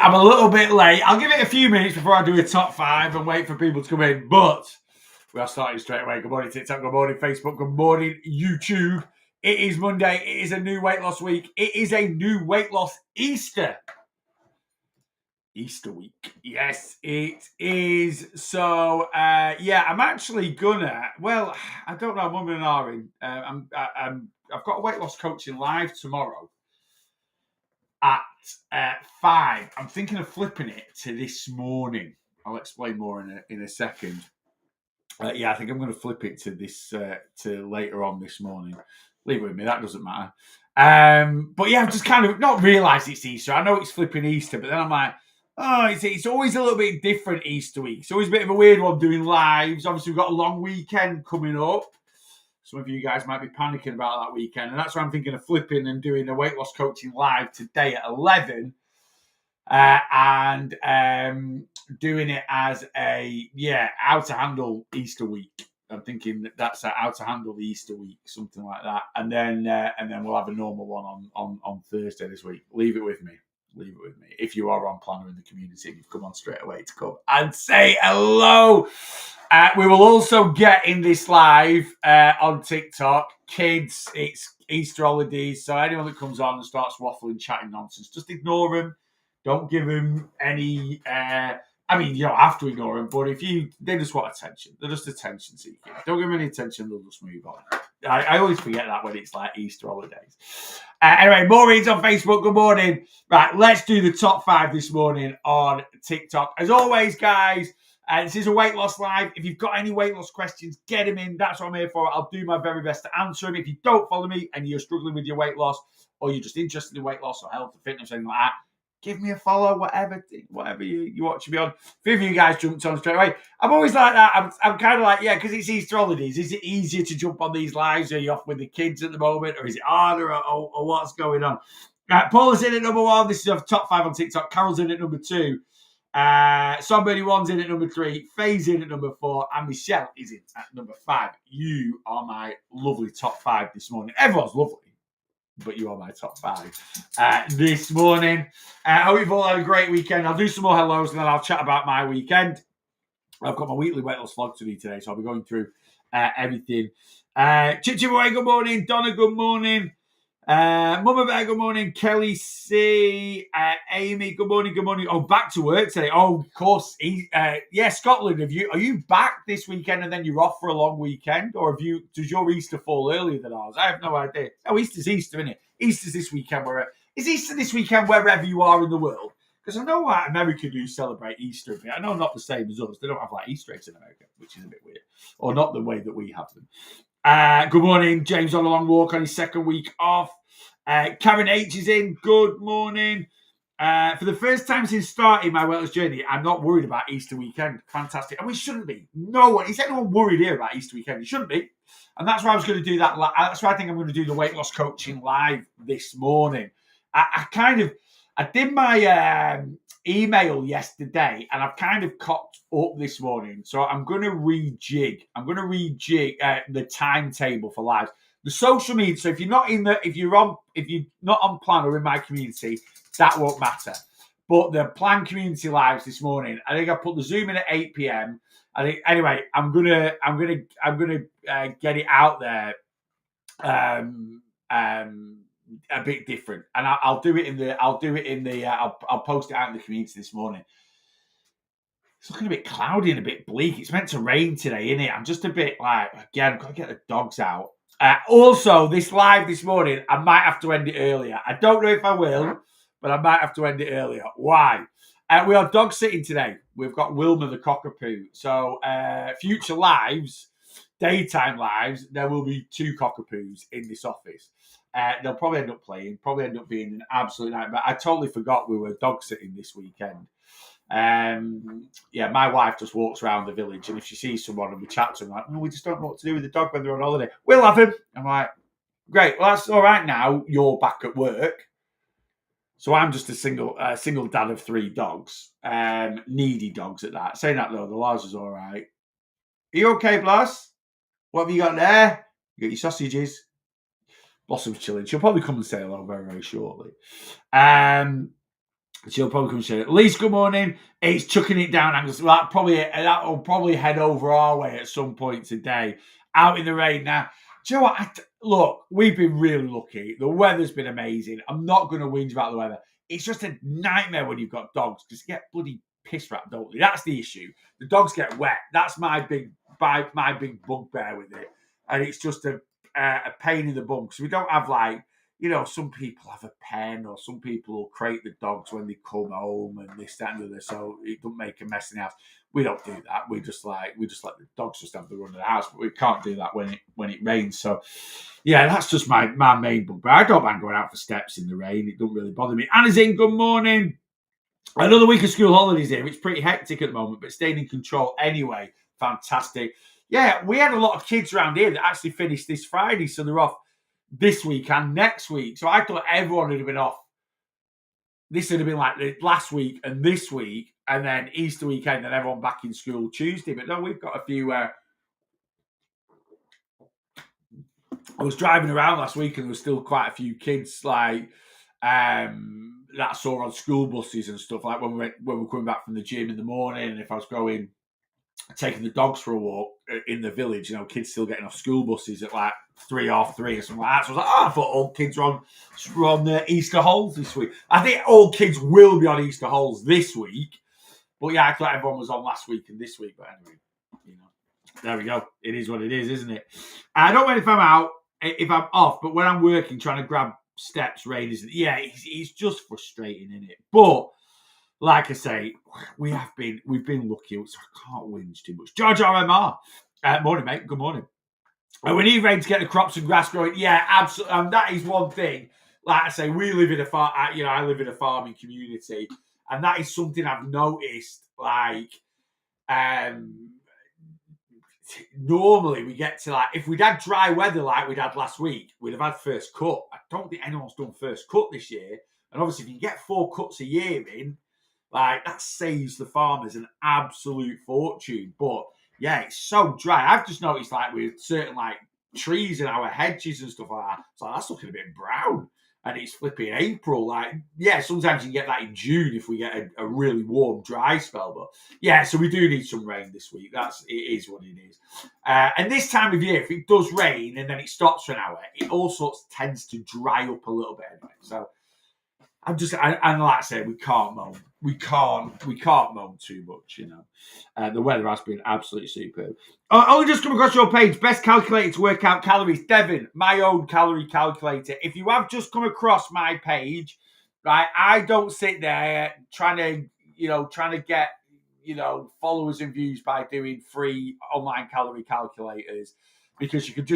I'm a little bit late. I'll give it a few minutes before I do a top 5 and wait for people to come in. But we are starting straight away. Good morning, TikTok. Good morning, Facebook. Good morning, YouTube. It is Monday. It is a new weight loss week. It is a new weight loss Easter week. Yes, it is. So, I'm actually gonna. Well, I don't know. I'm umming and ahhing. I've got a weight loss coaching live tomorrow at 5. I'm thinking of flipping it to this morning. I'll explain more in a second. I think I'm going to flip it to this to later on this morning. Leave it with me. That doesn't matter. But yeah, I've just kind of not realised it's Easter. I know it's flipping Easter, but then I'm like, oh, it's always a little bit different Easter week. It's always a bit of a weird one doing lives. Obviously, we've got a long weekend coming up. Some of you guys might be panicking about that weekend. And that's why I'm thinking of flipping and doing a weight loss coaching live today at 11. And doing it as how to handle Easter week. I'm thinking that's how to handle the Easter week, something like that. And then we'll have a normal one on Thursday this week. Leave it with me. If you are on Planner in the community, you've come on straight away to come and say hello. We will also get in this live on TikTok. Kids, it's Easter holidays, so anyone that comes on and starts waffling, chatting nonsense, just ignore them. Don't give them any. You don't have to ignore them, but they just want attention. They're just attention seeking. Don't give them any attention; they'll just move on. I always forget that when it's like Easter holidays. Anyway, Maureen's on Facebook. Good morning. Right, let's do the top 5 this morning on TikTok. As always, guys, this is a weight loss live. If you've got any weight loss questions, get them in. That's what I'm here for. I'll do my very best to answer them. If you don't follow me and you're struggling with your weight loss, or you're just interested in weight loss or health or fitness, anything like that, give me a follow, whatever you watch me on. A few of you guys jumped on straight away. I'm always like that. I'm kind of like, because it's Easter holidays. Is it easier to jump on these lives? Are you off with the kids at the moment? Or is it harder? Or what's going on? Paula's in at number 1. This is a top 5 on TikTok. Carol's in at number 2. Somebody one's in at number 3. Faye's in at number 4. And Michelle is in at number 5. You are my lovely top 5 this morning. Everyone's lovely, but you are my top 5 this morning. I hope you've all had a great weekend. I'll do some more hellos and then I'll chat about my weekend. I've got my weekly weight loss vlog to do today, so I'll be going through everything. Chichiboy, good morning. Donna, good morning. Mama Bear, good morning. Kelly C. Amy, good morning. Good morning. Oh, back to work today. Oh, of course. Scotland. Are you back this weekend and then you're off for a long weekend, or does your Easter fall earlier than ours? I have no idea. Oh, Easter's Easter, isn't it? Easter's this weekend. Is Easter this weekend wherever you are in the world? Because I know America do celebrate Easter a bit. I know not the same as us. They don't have like Easter eggs in America, which is a bit weird, or not the way that we have them. Good morning. James on a long walk on his second week off. Karen H is in. Good morning. For the first time since starting my weight loss journey, I'm not worried about Easter weekend. Fantastic. And we shouldn't be. No one. Is anyone worried here about Easter weekend? You shouldn't be. And that's why I was going to do that. That's why I think I'm going to do the weight loss coaching live this morning. I did my email yesterday, and I've kind of cocked up this morning. So I'm going to rejig. The timetable for live. The social media. So if you're not on Plan or in my community, that won't matter. But the Plan community lives this morning, I think I put the Zoom in at 8 p.m. I think anyway. I'm gonna get it out there. A bit different, and I'll do it in the. I'll post it out in the community this morning. It's looking a bit cloudy and a bit bleak. It's meant to rain today, isn't it? I'm just a bit like, again, I've got to get the dogs out. Also, this live this morning, I might have to end it earlier. I don't know if I will, but I might have to end it earlier. Why? We are dog sitting today. We've got Wilma the cockapoo. So future lives, daytime lives, there will be 2 cockapoos in this office. They'll probably end up playing, probably end up being an absolute nightmare. I totally forgot we were dog sitting this weekend. My wife just walks around the village, and if she sees someone and we chat to them, like, we just don't know what to do with the dog when they're on holiday. We'll have him. I'm like, great. Well, that's all right now. You're back at work. So I'm just a single dad of 3 dogs, needy dogs at that. Saying that though, the Lars is all right. Are you okay, Blas? What have you got there? You got your sausages. Blossom's chilling. She'll probably come and say hello very, very shortly. She'll probably come say, Lise, good morning. It's chucking it down. Angus. That will probably head over our way at some point today. Out in the rain now. Do you know what? Look, we've been really lucky. The weather's been amazing. I'm not going to whinge about the weather. It's just a nightmare when you've got dogs because you get bloody piss wrapped, don't they? That's the issue. The dogs get wet. That's my big bugbear with it, and it's just a pain in the bum because we don't have some people have a pen or some people will crate the dogs when they come home and this, that, and the other, so it don't make a mess in the house. We don't do that. We just let the dogs just have the run of the house, but we can't do that when it rains. So yeah, that's just my main bugbear. I don't mind going out for steps in the rain. It don't really bother me. Anna's in, good morning. Another week of school holidays here. It's pretty hectic at the moment, but staying in control anyway. Fantastic. Yeah, we had a lot of kids around here that actually finished this Friday, so they're off this week and next week. So I thought everyone would have been off. This would have been like the last week and this week, and then Easter weekend, and everyone back in school Tuesday. But no, we've got a few. I was driving around last week, and there was still quite a few kids that I saw on school buses and stuff. Like when we were coming back from the gym in the morning, and if I was taking the dogs for a walk in the village, kids still getting off school buses at like 3:30 or something like that. So I was like, I thought all kids were on Easter holes this week. I think all kids will be on Easter holes this week. But yeah, I thought everyone was on last week and this week. But anyway, there we go. It is what it is, isn't it? I don't know if I'm off, but when I'm working, trying to grab steps, rain isn't. Yeah, it's just frustrating, isn't it? But like I say, we've been lucky, so I can't whinge too much. George RMR, morning, mate. Good morning. We need rain to get the crops and grass growing. Yeah, absolutely. That is one thing. Like I say, we live in I live in a farming community, and that is something I've noticed. Normally we get to if we'd had dry weather like we'd had last week, we'd have had first cut. I don't think anyone's done first cut this year, and obviously if you get 4 cuts a year in, that saves the farmers an absolute fortune. But yeah, it's so dry. I've just noticed with certain trees in our hedges and stuff like that. So that's looking a bit brown. And it's flipping April. Sometimes you can get that in June if we get a really warm, dry spell. But yeah, so we do need some rain this week. It is what it is. And this time of year, if it does rain and then it stops for an hour, it also tends to dry up a little bit anyway. So and like I said, we can't moan. We can't moan too much, The weather has been absolutely superb. Only just come across your page, best calculator to work out calories. Devin, my own calorie calculator. If you have just come across my page, right, I don't sit there trying to get, followers and views by doing free online calorie calculators. Because you could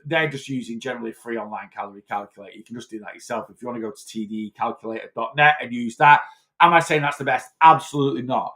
they're just using generally free online calorie calculator. You can just do that yourself. If you want to go to tdcalculator.net and use that, am I saying that's the best? Absolutely not.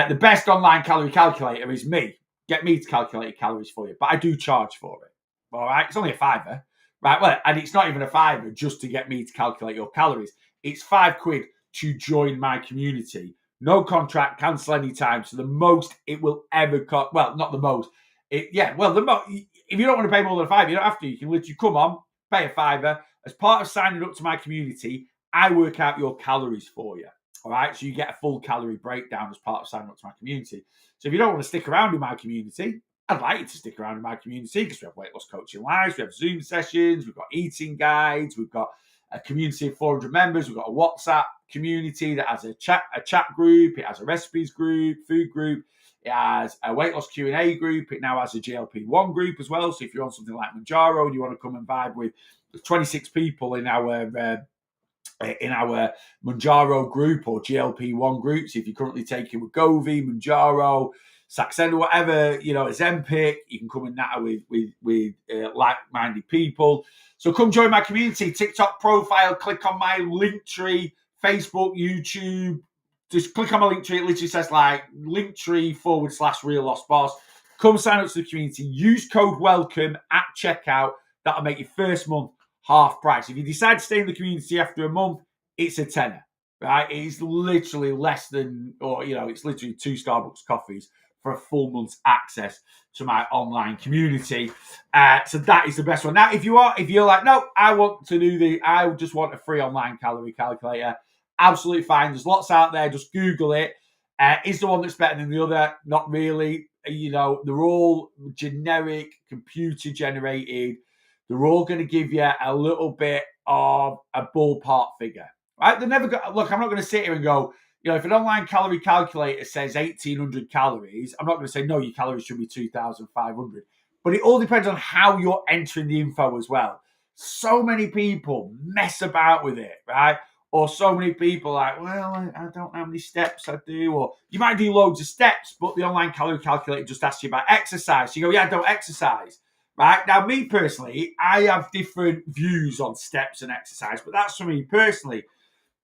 The best online calorie calculator is me. Get me to calculate your calories for you. But I do charge for it. All right? It's only a £5. Right? Well, and it's not even a £5 just to get me to calculate your calories. It's £5 to join my community. No contract, cancel anytime. So the most it will ever cost, well, not the most. If you don't want to pay more than a £5, you don't have to. You can literally come on, pay a £5. As part of signing up to my community, I work out your calories for you. All right, so you get a full calorie breakdown as part of signing up to my community. So if you don't want to stick around in my community, I'd like you to stick around in my community because we have weight loss coaching lives, we have Zoom sessions, we've got eating guides, we've got a community of 400 members, we've got a WhatsApp community that has a chat group, it has a recipes group, food group. It has a weight loss Q&A group. It now has a GLP-1 group as well. So if you're on something like Mounjaro and you want to come and vibe with 26 people in our Mounjaro group or GLP-1 groups, if you're currently taking Wegovy, Mounjaro, Saxenda, whatever, Ozempic, you can come and natter with like-minded people. So come join my community. TikTok profile, click on my Linktree, Facebook, YouTube. Just click on my Linktree. It literally says Linktree/Real Lost Boss. Come sign up to the community. Use code WELCOME at checkout. That'll make your first month half price. If you decide to stay in the community after a month, it's a tenner, right? It's literally less than, it's literally 2 Starbucks coffees for a full month's access to my online community. So that is the best one. Now, if you're like, no, I just want a free online calorie calculator, absolutely fine. There's lots out there. Just Google it. Is the one that's better than the other? Not really. You know, they're all generic, computer generated. They're all going to give you a little bit of a ballpark figure, right? They're never going. Look, I'm not going to sit here and go, you know, if an online calorie calculator says 1,800 calories, I'm not going to say no. Your calories should be 2,500. But it all depends on how you're entering the info as well. So many people mess about with it, right? Or so many people like, well, I don't know how many steps I do. Or you might do loads of steps, but the online calorie calculator just asks you about exercise. You go, yeah, I don't exercise. Right? Now, me personally, I have different views on steps and exercise, but that's for me personally.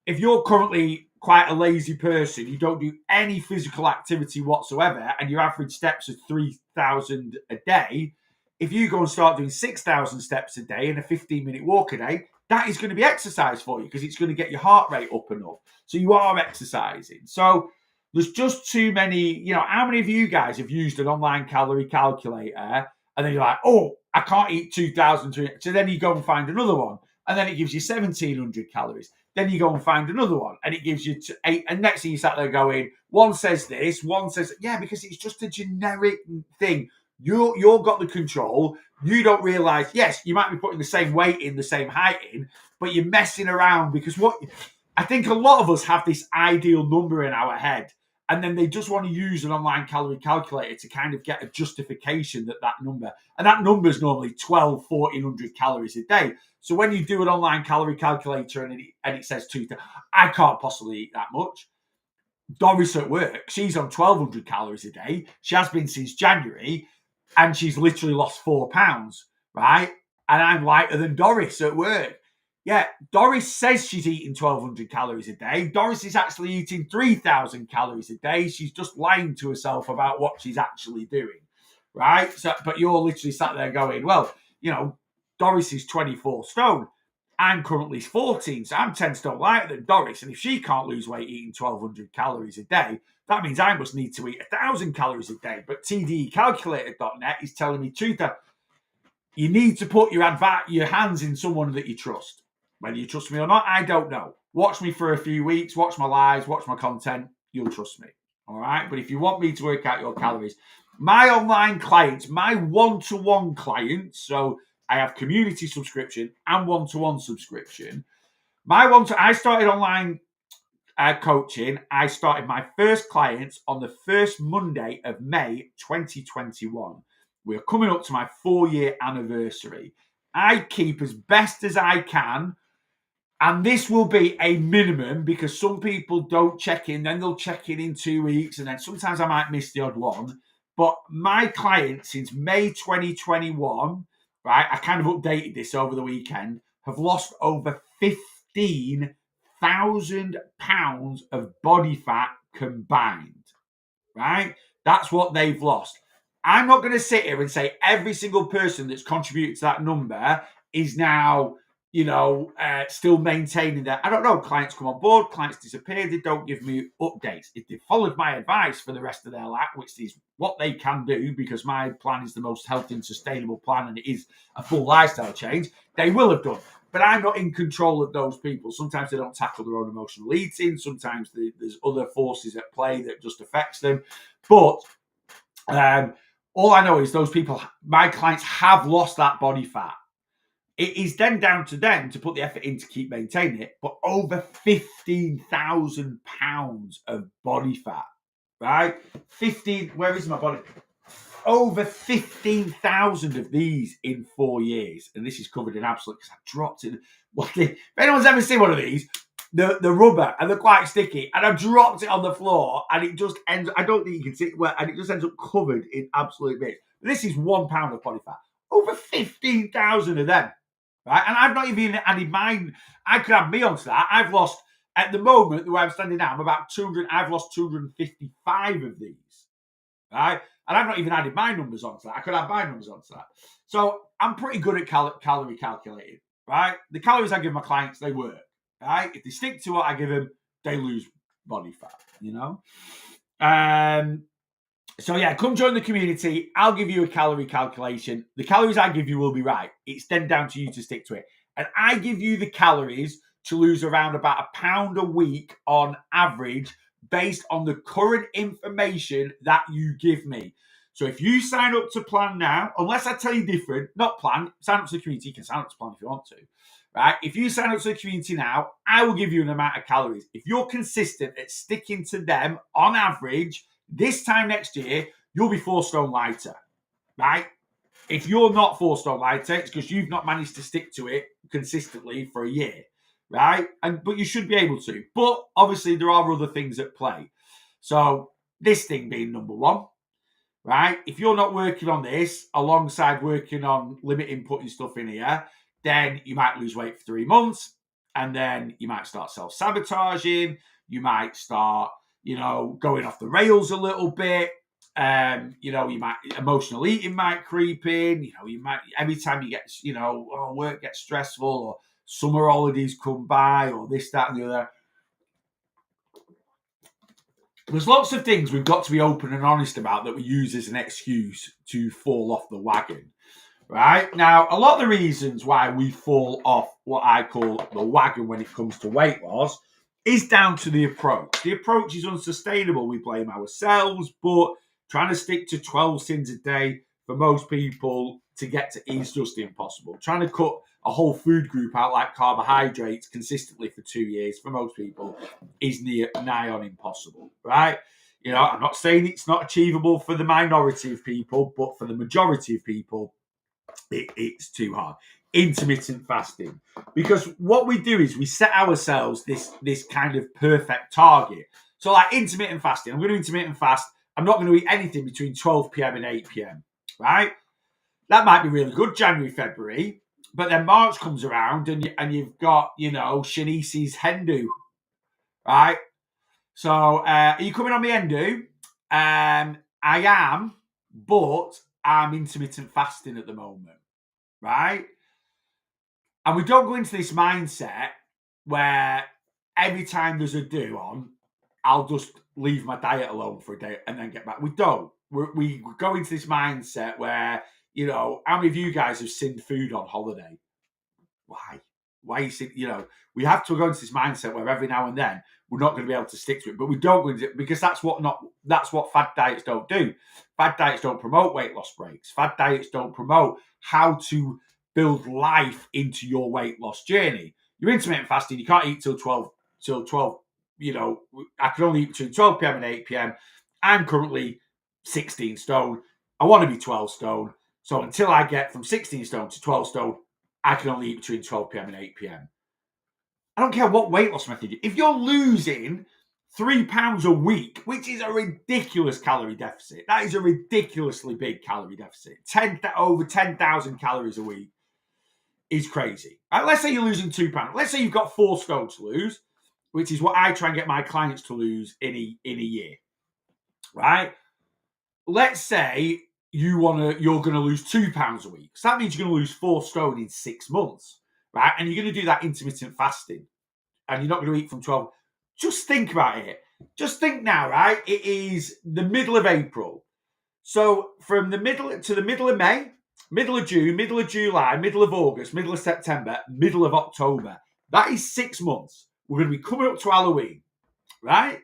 If you're currently quite a lazy person, you don't do any physical activity whatsoever, and your average steps are 3,000 a day, if you go and start doing 6,000 steps a day and a 15-minute walk a day, that is going to be exercise for you because it's going to get your heart rate up and up. So you are exercising. So there's just too many, you know, how many of you guys have used an online calorie calculator and then you're like, oh, I can't eat 2,300. So then you go and find another one and then it gives you 1,700 calories. Then you go and find another one and it gives you 8. And next thing you sat there going, one says this, one says, yeah, because it's just a generic thing. You've got the control. You don't realize, yes, you might be putting the same weight in, the same height in, but you're messing around because what I think a lot of us have this ideal number in our head. And then they just want to use an online calorie calculator to kind of get a justification that number. And that number is normally 1,400 calories a day. So when you do an online calorie calculator and it says 2,000, I can't possibly eat that much. Doris at work, she's on 1,200 calories a day. She has been since January. And she's literally lost 4 pounds, right? And I'm lighter than Doris at work. Yeah, Doris says she's eating 1,200 calories a day. Doris is actually eating 3,000 calories a day. She's just lying to herself about what she's actually doing, right? So, but you're literally sat there going, well, you know, Doris is 24 stone. I'm currently 14, so I'm 10 stone lighter than Doris. And if she can't lose weight eating 1,200 calories a day, that means I must need to eat 1,000 calories a day. But TDEcalculator.net is telling me 2,000. You need to put your hands in someone that you trust. Whether you trust me or not, I don't know. Watch me for a few weeks, watch my lives, watch my content. You'll trust me. All right. But if you want me to work out your calories, my online clients, my one-to-one clients, so I have community subscription and one-to-one subscription. I started online coaching. I started my first clients on the first Monday of May 2021. We're coming up to my 4-year anniversary. I keep as best as I can, and this will be a minimum because some people don't check in, then they'll check in 2 weeks, and then sometimes I might miss the odd one. But my clients since May 2021, right, I kind of updated this over the weekend, have lost over 15,000 pounds of body fat combined, right? That's what they've lost. I'm not going to sit here and say every single person that's contributed to that number is now, you know, still maintaining that. I don't know. Clients come on board, clients disappear. They don't give me updates. If they followed my advice for the rest of their life, which is what they can do because my plan is the most healthy and sustainable plan and it is a full lifestyle change, they will have done. But I'm not in control of those people. Sometimes they don't tackle their own emotional eating. Sometimes there's other forces at play that just affects them. But all I know is those people, my clients, have lost that body fat. It is then down to them to put the effort in to keep maintaining it. But over 15,000 pounds of body fat, right? Where is my body? Over 15,000 of these in 4 years. And this is covered in absolute, because I dropped it. If anyone's ever seen one of these, the rubber, and they're quite sticky, and I dropped it on the floor, and it just ends, I don't think you can see it well, and it just ends up covered in absolute bits. This is 1 pound of body fat. Over 15,000 of them, right? And I've not even added mine. I could add me onto that. I've lost, at the moment, the way I'm standing now, I'm about 200, I've lost 255 of these, right? And I've not even added my numbers onto that. I could add my numbers onto that. So I'm pretty good at calorie calculating, right? The calories I give my clients, they work, right? If they stick to what I give them, they lose body fat, you know? So yeah, come join the community. I'll give you a calorie calculation. The calories I give you will be right. It's then down to you to stick to it. And I give you the calories to lose around about £1 a week on average based on the current information that you give me. So if you sign up to plan now, unless I tell you different, not plan, sign up to the community. You can sign up to plan if you want to. Right? If you sign up to the community now, I will give you an amount of calories. If you're consistent at sticking to them on average, this time next year, you'll be 4 stone lighter. Right? If you're not 4 stone lighter, it's because you've not managed to stick to it consistently for a year. Right? But you should be able to. But obviously, there are other things at play. So this thing being number one. Right? If you're not working on this alongside working on limiting putting stuff in here, then you might lose weight for 3 months, and then you might start self-sabotaging. You might start, going off the rails a little bit. You might emotional eating might creep in. You might every time you get, work gets stressful or summer holidays come by or this, that, and the other. There's lots of things we've got to be open and honest about that we use as an excuse to fall off the wagon. Right? Now, a lot of the reasons why we fall off what I call the wagon when it comes to weight loss is down to the approach. The approach is unsustainable. We blame ourselves, but trying to stick to 12 sins a day for most people to get to is just impossible. Trying to cut a whole food group out like carbohydrates consistently for 2 years for most people is nigh on impossible, right? I'm not saying it's not achievable for the minority of people, but for the majority of people, it's too hard. Intermittent fasting, because what we do is we set ourselves this kind of perfect target. So like intermittent fasting, I'm going to intermittent fast. I'm not going to eat anything between 12 p.m. and 8 p.m. Right? That might be really good, January, February, but then March comes around and you've got, Shanice's hen do, right? So are you coming on my hen do? I am, but I'm intermittent fasting at the moment, right? And we don't go into this mindset where every time there's a do on, I'll just leave my diet alone for a day and then get back. We don't. We go into this mindset where, how many of you guys have sinned food on holiday? Why? Why you think, we have to go into this mindset where every now and then we're not going to be able to stick to it, but we don't go into it because that's what fad diets don't do. Fad diets don't promote weight loss breaks. Fad diets don't promote how to build life into your weight loss journey. You're intermittent fasting, you can't eat till 12, I can only eat between 12 p.m. and 8 p.m. I'm currently 16 stone. I want to be 12 stone. So until I get from 16 stone to 12 stone, I can only eat between 12 p.m. and 8 p.m. I don't care what weight loss method you do. If you're losing 3 pounds a week, which is a ridiculous calorie deficit, that is a ridiculously big calorie deficit. Over 10,000 calories a week is crazy. Right, let's say you're losing 2 pounds. Let's say you've got 4 stone to lose, which is what I try and get my clients to lose in a year. Right? Let's say you're going to lose 2 pounds a week. So that means you're going to lose 4 stone in 6 months, right? And you're going to do that intermittent fasting, and you're not going to eat from 12. Just think about it. Just think now, right? It is the middle of April. So from the middle to the middle of May, middle of June, middle of July, middle of August, middle of September, middle of October. That is 6 months. We're going to be coming up to Halloween, right?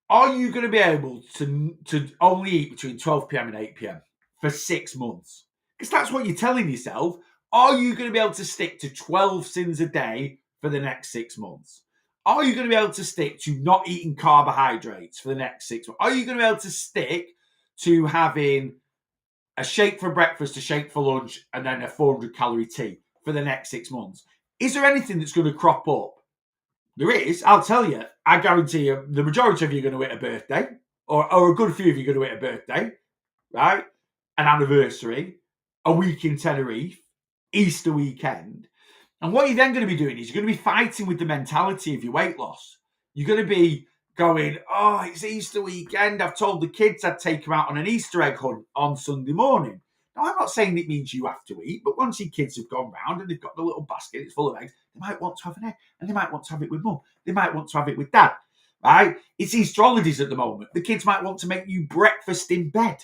Are you going to be able to only eat between 12 p.m. and 8 p.m. for 6 months? Because that's what you're telling yourself. Are you going to be able to stick to 12 sins a day for the next 6 months? Are you going to be able to stick to not eating carbohydrates for the next 6 months? Are you going to be able to stick to having a shake for breakfast, a shake for lunch, and then a 400-calorie tea for the next 6 months? Is there anything that's going to crop up? There is, I'll tell you. I guarantee you, the majority of you are going to hit a birthday, or a good few of you are going to hit a birthday, right? An anniversary, a week in Tenerife, Easter weekend. And what you're then going to be doing is you're going to be fighting with the mentality of your weight loss. You're going to be going, oh, it's Easter weekend. I've told the kids I'd take them out on an Easter egg hunt on Sunday morning. Now, I'm not saying it means you have to eat, but once your kids have gone round and they've got the little basket, it's full of eggs, they might want to have an egg, and they might want to have it with mum. They might want to have it with dad, right? It's Easter holidays at the moment. The kids might want to make you breakfast in bed,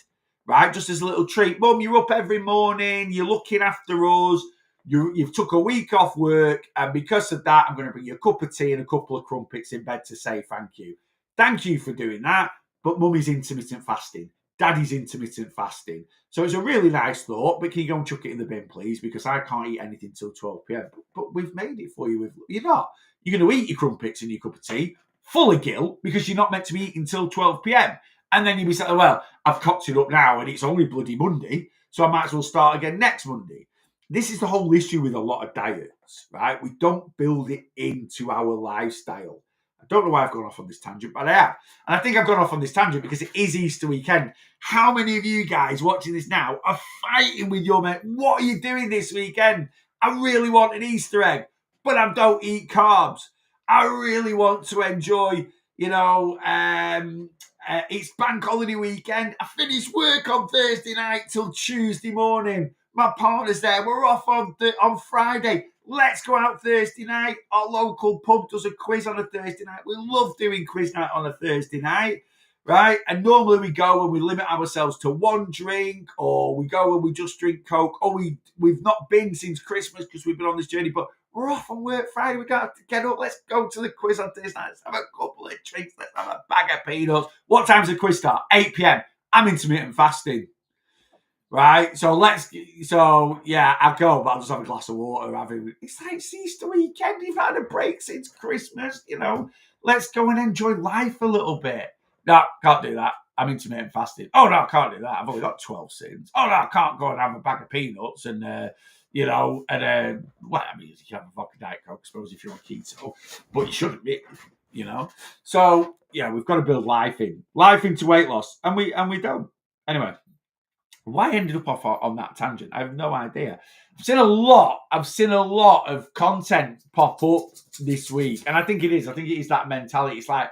right? Just as a little treat. Mum, you're up every morning, you're looking after us. You've took a week off work, and because of that, I'm going to bring you a cup of tea and a couple of crumpets in bed to say thank you. Thank you for doing that. But mummy's intermittent fasting. Daddy's intermittent fasting. So it's a really nice thought, but can you go and chuck it in the bin, please? Because I can't eat anything till 12 p.m. But we've made it for you. You're not. You're going to eat your crumpets and your cup of tea full of guilt because you're not meant to be eating till 12 p.m. And then you'll be saying, well, I've cocked it up now and it's only bloody Monday, so I might as well start again next Monday. This is the whole issue with a lot of diets, right? We don't build it into our lifestyle. I don't know why I've gone off on this tangent, but I have. And I think I've gone off on this tangent because it is Easter weekend. How many of you guys watching this now are fighting with your mate? What are you doing this weekend? I really want an Easter egg, but I don't eat carbs. I really want to enjoy, it's bank holiday weekend. I finish work on Thursday night till Tuesday morning. My partner's there. We're off on Friday. Let's go out Thursday night. Our local pub does a quiz on a Thursday night. We love doing quiz night on a Thursday night, right? And normally we go and we limit ourselves to one drink, or we go and we just drink Coke, or we've not been since Christmas because we've been on this journey, but we're off on work Friday. We got to get up. Let's go to the quiz on Thursday night. Let's have a couple of drinks. Let's have a bag of peanuts. What time's the quiz start? 8 p.m. I'm intermittent fasting. Right, so I go, but I'll just have a glass of water. It's like Easter weekend. You've had a break since Christmas, Let's go and enjoy life a little bit. No, can't do that. I'm intermittent fasting. Oh no, I can't do that. I've only got 12 sins. Oh no, I can't go and have a bag of peanuts and you can have a vodka Diet Coke, I suppose, if you're on keto, but you shouldn't be, So yeah, we've got to build life into weight loss, and we don't. Anyway. Why I ended up on that tangent, I have no idea. I've seen a lot of content pop up this week, and I think it is that mentality. It's like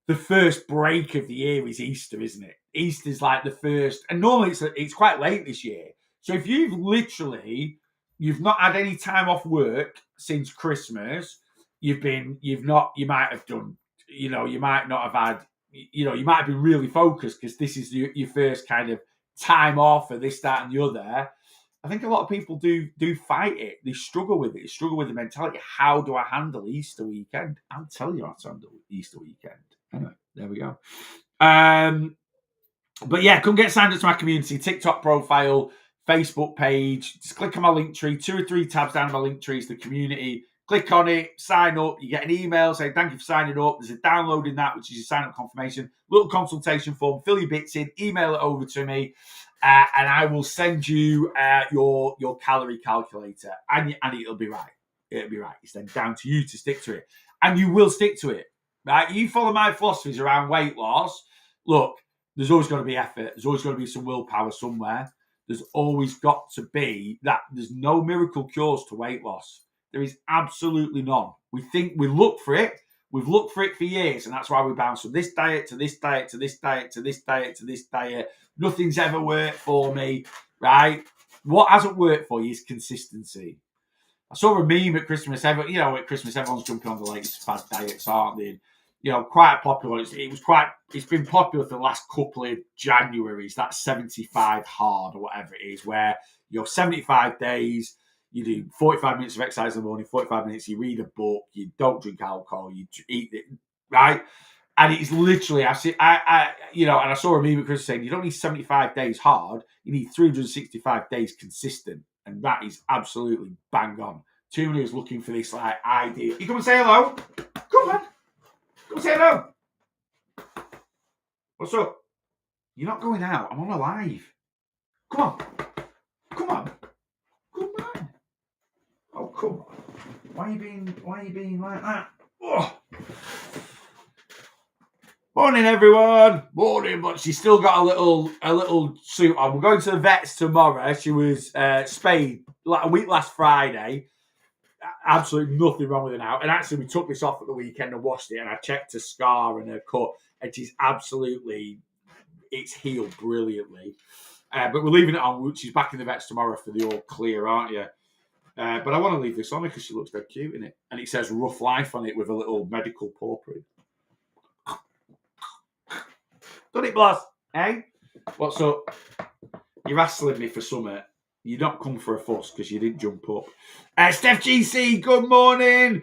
the first break of the year is Easter, isn't it? Easter's like the first, and normally it's quite late this year. So if you've not had any time off work since Christmas, you might have done, you might not have had, you might have been really focused because this is your first kind of time off or this, that, and the other. I think a lot of people do fight it. They struggle with it. They struggle with the mentality. How do I handle Easter weekend? I'll tell you how to handle Easter weekend. Anyway, there we go. But yeah, come get signed up to my community, TikTok profile, Facebook page. Just click on my link tree. 2 or 3 tabs down my link tree is the community. Click on it, sign up. You get an email saying thank you for signing up. There's a download in that, which is your sign up confirmation. Little consultation form. Fill your bits in. Email it over to me, and I will send you your calorie calculator, and it'll be right. It'll be right. It's then down to you to stick to it, and you will stick to it. Right? You follow my philosophies around weight loss. Look, there's always got to be effort. There's always got to be some willpower somewhere. There's always got to be that. There's no miracle cures to weight loss. There is absolutely none. We look for it. We've looked for it for years, and that's why we bounce from this diet to this diet to this diet to this diet to this diet. Nothing's ever worked for me, right? What hasn't worked for you is consistency. I saw a meme at Christmas. At Christmas, everyone's jumping on the latest fad diets, aren't they? Quite popular. It's been popular for the last couple of Januaries. That's 75 hard or whatever it is, where 75 days. You do 45 minutes of exercise in the morning, 45 minutes, you read a book, you don't drink alcohol, you eat it, right? And it's literally, and I saw a meme at Christmas saying, you don't need 75 days hard, you need 365 days consistent. And that is absolutely bang on. Too many is looking for this idea. You come and say hello. Come on. Come and say hello. What's up? You're not going out. I'm on a live. Come on. Come on. Oh, come on. Why are you being like that? Oh. Morning, everyone. Morning, but she's still got a little suit on. We're going to the vets tomorrow. She was spayed a week last Friday. Absolutely nothing wrong with her now. And actually, we took this off at the weekend and washed it, and I checked her scar and her cut, and it's healed brilliantly. But we're leaving it on. She's back in the vets tomorrow for the all clear, aren't you? But I want to leave this on because she looks dead cute in it. And it says rough life on it with a little medical paw print. Done it, boss. Hey? What's up? You're hassling me for summer. You don't come for a fuss because you didn't jump up. Steph GC, good morning.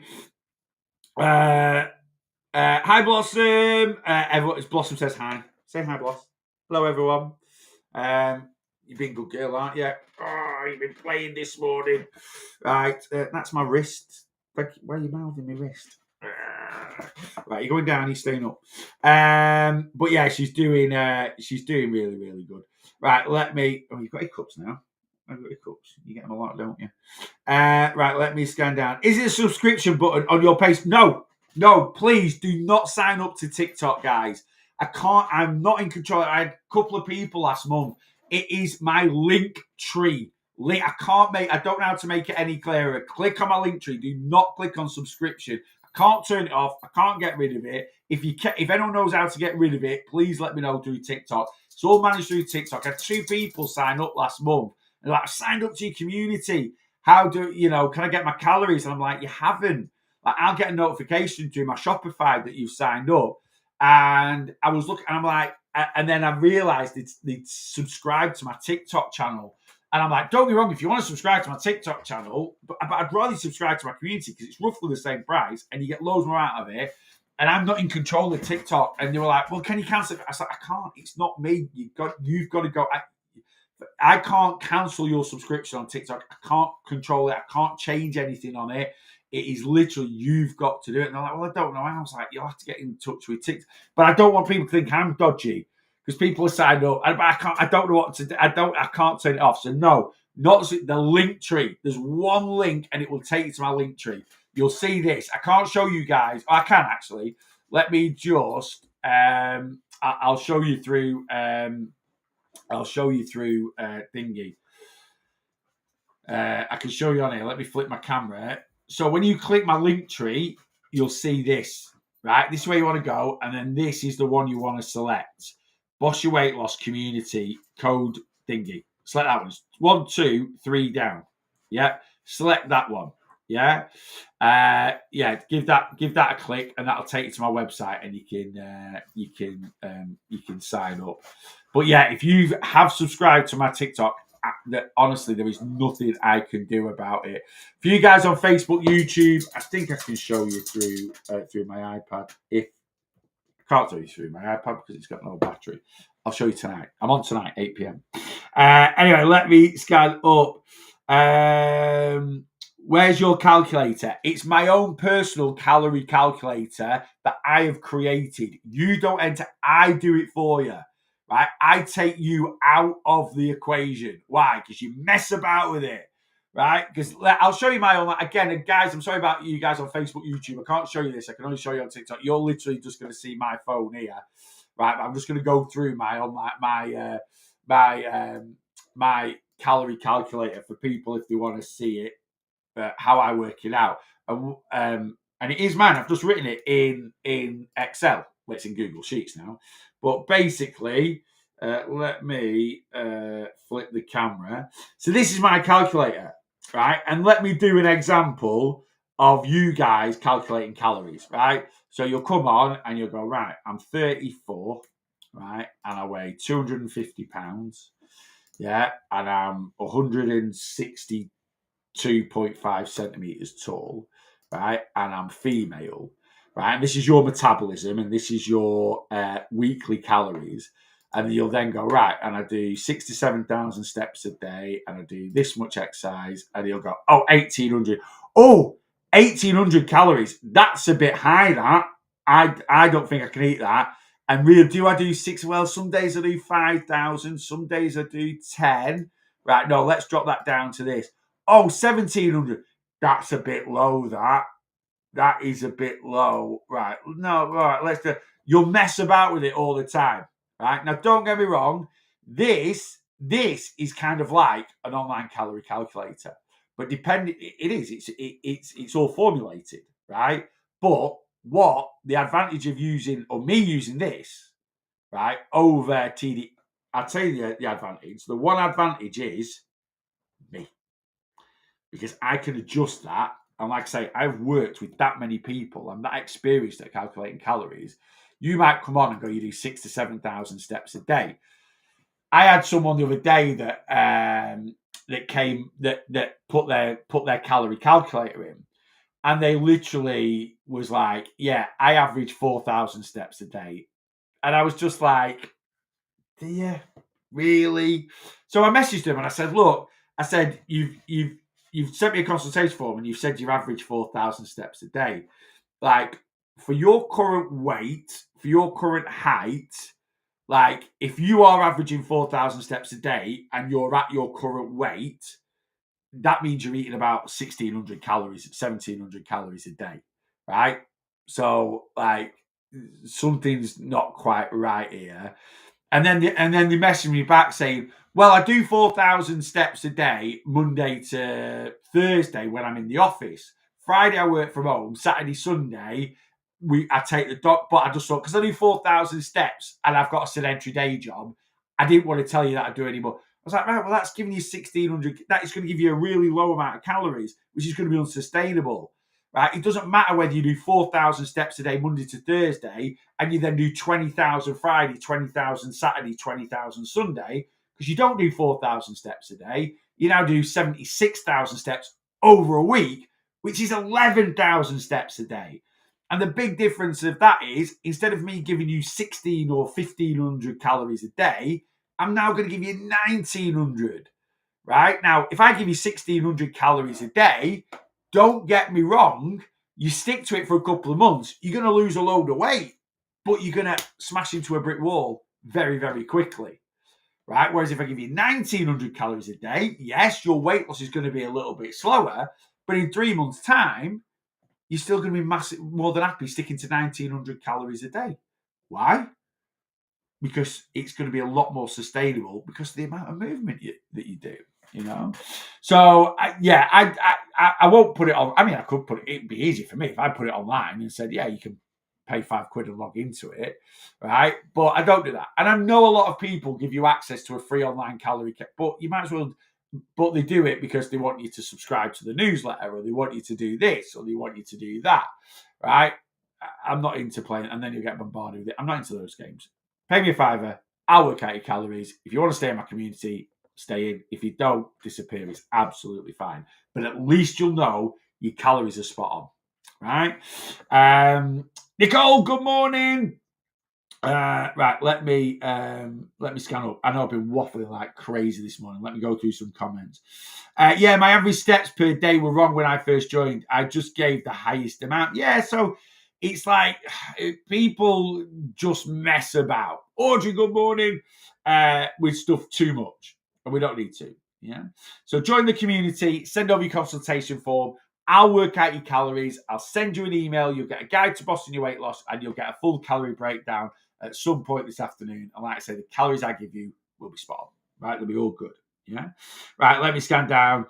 Hi, Blossom. Everyone, Blossom says hi. Say hi, Blossom. Hello, everyone. You've been a good girl, aren't you? Oh, you've been playing this morning. Right, that's my wrist. Why are you mouthing my wrist? Right, you're going down, you're staying up. But yeah, she's doing really, really good. Right, let me. Oh, you've got hiccups now. I've got hiccups. You get them a lot, don't you? Right, let me scan down. Is it a subscription button on your page? No, please do not sign up to TikTok, guys. I can't. I'm not in control. I had a couple of people last month. It is my link tree. I can't make. I don't know how to make it any clearer. Click on my link tree. Do not click on subscription. I can't turn it off. I can't get rid of it. If anyone knows how to get rid of it, please let me know through TikTok. It's all managed through TikTok. I had 2 people sign up last month. And like, I signed up to your community. How do can I get my calories? And I'm like, you haven't. Like, I'll get a notification through my Shopify that you've signed up. And I was looking, and I'm like, and then I realized they'd subscribed to my TikTok channel. And I'm like, don't be wrong, if you want to subscribe to my TikTok channel, but I'd rather subscribe to my community because it's roughly the same price and you get loads more out of it. And I'm not in control of TikTok. And they were like, well, can you cancel it? I was like, I can't. It's not me. You've got to go. I can't cancel your subscription on TikTok. I can't control it. I can't change anything on it. It is literally, you've got to do it. And they're like, well, I don't know. I was like, you'll have to get in touch with TikTok. But I don't want people to think I'm dodgy because people are signed up. I don't know what to do. I can't turn it off. So no, not the link tree. There's one link and it will take you to my link tree. You'll see this. I can't show you guys. I can actually. Let me just, I'll show you through, thingy. I can show you on here. Let me flip my camera. So when you click my link tree, you'll see this, right? This is where you want to go. And then this is the one you want to select. Boss Your Weight Loss Community code thingy. Select that one. 1, 2, 3 down. Yeah. Select that one. Yeah. Give that a click and that'll take you to my website and you can sign up. But yeah, if you have subscribed to my TikTok, honestly, there is nothing I can do about it. For you guys on Facebook, YouTube, I think I can show you through my iPad. If I can't show you through my iPad because it's got no battery, I'll show you tonight. I'm on tonight, 8 p.m. Anyway, let me scan up. Where's your calculator? It's my own personal calorie calculator that I have created. You don't enter. I do it for you. Right? I take you out of the equation. Why? Because you mess about with it. Right? Because I'll show you my own. Again, guys, I'm sorry about you guys on Facebook, YouTube. I can't show you this. I can only show you on TikTok. You're literally just going to see my phone here. Right? I'm just going to go through my calorie calculator for people if they want to see it, how I work it out. And it is mine. I've just written it in Excel. Well, it's in Google Sheets now. But basically, let me flip the camera. So this is my calculator, right? And let me do an example of you guys calculating calories, right? So you'll come on and you'll go, right, I'm 34, right? And I weigh 250 pounds. Yeah. And I'm 162.5 centimeters tall, right? And I'm female, right? And this is your metabolism and this is your weekly calories. And you'll then go, right, and I do 67,000 steps a day and I do this much exercise. And you'll go, 1,800. Oh, 1,800 calories. That's a bit high, that. I don't think I can eat that. And really, do I do 6? Well, some days I do 5,000. Some days I do 10. Right, no, let's drop that down to this. 1,700. That's a bit low, that is a bit low. Right. No, right. Let's do. You'll mess about with it all the time. Right. Now, don't get me wrong. This is kind of like an online calorie calculator. But it is. It's all formulated, right? But what the advantage of using me using this, right, over TD, I'll tell you the advantage. The one advantage is me. Because I can adjust that. And like I say, I've worked with that many people. I'm that experienced at calculating calories. You might come on and go, you do 6,000 to 7,000 steps a day. I had someone the other day that that put their calorie calculator in, and they literally was like, yeah, I average 4,000 steps a day. And I was just like, do you really? So I messaged him and I said, look, I said, you've sent me a consultation form and you've said you average 4,000 steps a day. Like, for your current weight, for your current height, like, if you are averaging 4,000 steps a day and you're at your current weight, that means you're eating about 1,600 calories, 1,700 calories a day, right? So, like, something's not quite right here. And then they messaged me back saying, well, I do 4,000 steps a day, Monday to Thursday when I'm in the office. Friday I work from home. Saturday, Sunday, I take the dog. But I just thought, because I do 4,000 steps and I've got a sedentary day job, I didn't want to tell you that I do anymore. I was like, right, well, that's giving you 1,600. That is going to give you a really low amount of calories, which is going to be unsustainable. Right? It doesn't matter whether you do 4,000 steps a day, Monday to Thursday, and you then do 20,000 Friday, 20,000 Saturday, 20,000 Sunday, because you don't do 4,000 steps a day. You now do 76,000 steps over a week, which is 11,000 steps a day. And the big difference of that is, instead of me giving you 16 or 1,500 calories a day, I'm now going to give you 1,900. Right? Now, if I give you 1,600 calories a day, don't get me wrong, you stick to it for a couple of months, you're going to lose a load of weight, but you're going to smash into a brick wall very, very quickly, right? Whereas if I give you 1,900 calories a day, yes, your weight loss is going to be a little bit slower, but in 3 months' time, you're still going to be more than happy sticking to 1,900 calories a day. Why? Because it's going to be a lot more sustainable because of the amount of movement that you do. So I won't put it on. I mean, I could put it. It'd be easy for me if I put it online and said, yeah, you can pay £5 and log into it, right? But I don't do that. And I know a lot of people give you access to a free online calorie, but you might as well. But they do it because they want you to subscribe to the newsletter, or they want you to do this, or they want you to do that, right? I'm not into playing, and then you get bombarded with it. I'm not into those games. Pay me a £5. I'll work out your calories. If you want to stay in my community, stay in. If you don't, disappear. It's absolutely fine. But at least you'll know your calories are spot on, right? Nicole, good morning. Right, let me scan up. I know I've been waffling like crazy this morning. Let me go through some comments. Yeah, my average steps per day were wrong when I first joined. I just gave the highest amount. Yeah, so it's like people just mess about. Audrey, good morning. With stuff too much, and we don't need to. Yeah. So join the community. Send over your consultation form. I'll work out your calories. I'll send you an email. You'll get a guide to bossing your weight loss, and you'll get a full calorie breakdown at some point this afternoon. And like I say, the calories I give you will be spot on. Right? They'll be all good. Yeah. Right. Let me scan down.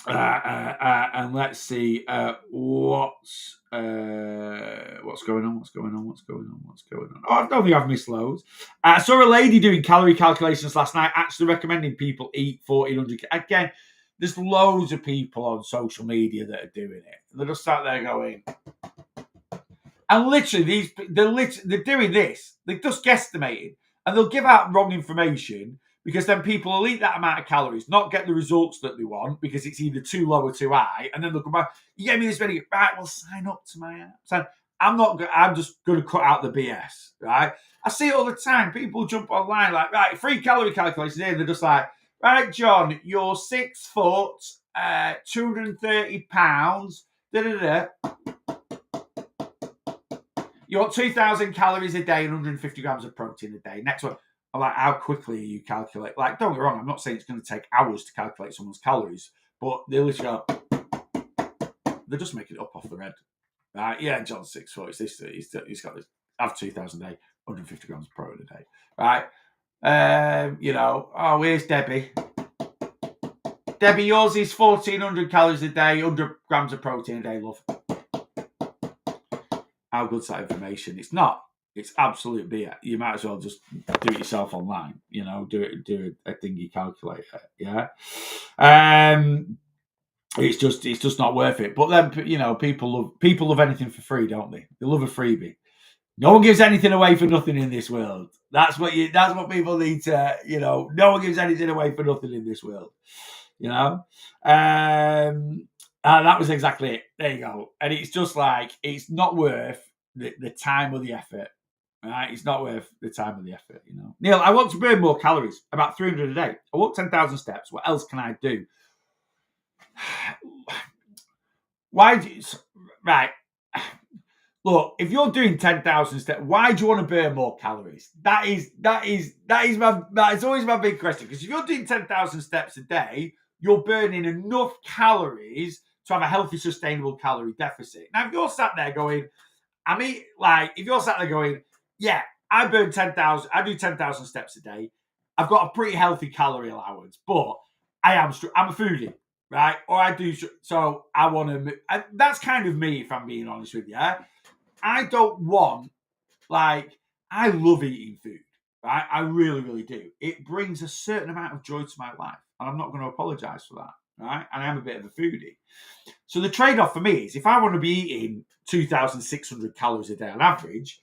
And let's see what's going on. Oh, I don't think I've missed loads. I saw a lady doing calorie calculations last night, actually recommending people eat 1,400. Again, there's loads of people on social media that are doing it. They're just sat there going, and literally they're doing this. They're just guesstimating, and they'll give out wrong information. Because then people will eat that amount of calories, not get the results that they want because it's either too low or too high, and then they'll come back. You get me this many, right? Well, sign up to my app. I'm just going to cut out the BS, right? I see it all the time. People jump online like, right, free calorie calculation here. They're just like, right, John, you're 6 foot, 230 pounds. You want 2,000 calories a day and 150 grams of protein a day. Next one. Like, how quickly you calculate. Like, don't get me wrong, I'm not saying it's going to take hours to calculate someone's calories, but they literally go, they're just making it up off their head. Yeah, John's 6 foot. It's this. He's got this. Have 2,000 a day, 150 grams of protein a day. Right? Here's Debbie. Debbie, yours is 1,400 calories a day, 100 grams of protein a day, love. How good's that information? It's not. It's absolute beer. You might as well just do it yourself online. Do a thingy calculator. Yeah. It's just not worth it. But then people love anything for free, don't they? They love a freebie. No one gives anything away for nothing in this world. That's what people need to, no one gives anything away for nothing in this world. That was exactly it. There you go. And it's just like, it's not worth the time or the effort. Right? It's not worth the time or the effort, Neil, I want to burn more calories, about 300 a day. I walk 10,000 steps. What else can I do? Why do you, right? Look, if you're doing 10,000 steps, why do you want to burn more calories? That is always my big question. Because if you're doing 10,000 steps a day, you're burning enough calories to have a healthy, sustainable calorie deficit. Now, if you're sat there going, yeah, I burn 10,000, I do 10,000 steps a day. I've got a pretty healthy calorie allowance, but I'm a foodie, right? Or I do, so I want to, that's kind of me, if I'm being honest with you. I don't want, I love eating food, right? I really, really do. It brings a certain amount of joy to my life, and I'm not going to apologize for that, right? And I'm a bit of a foodie. So the trade-off for me is, if I want to be eating 2,600 calories a day on average,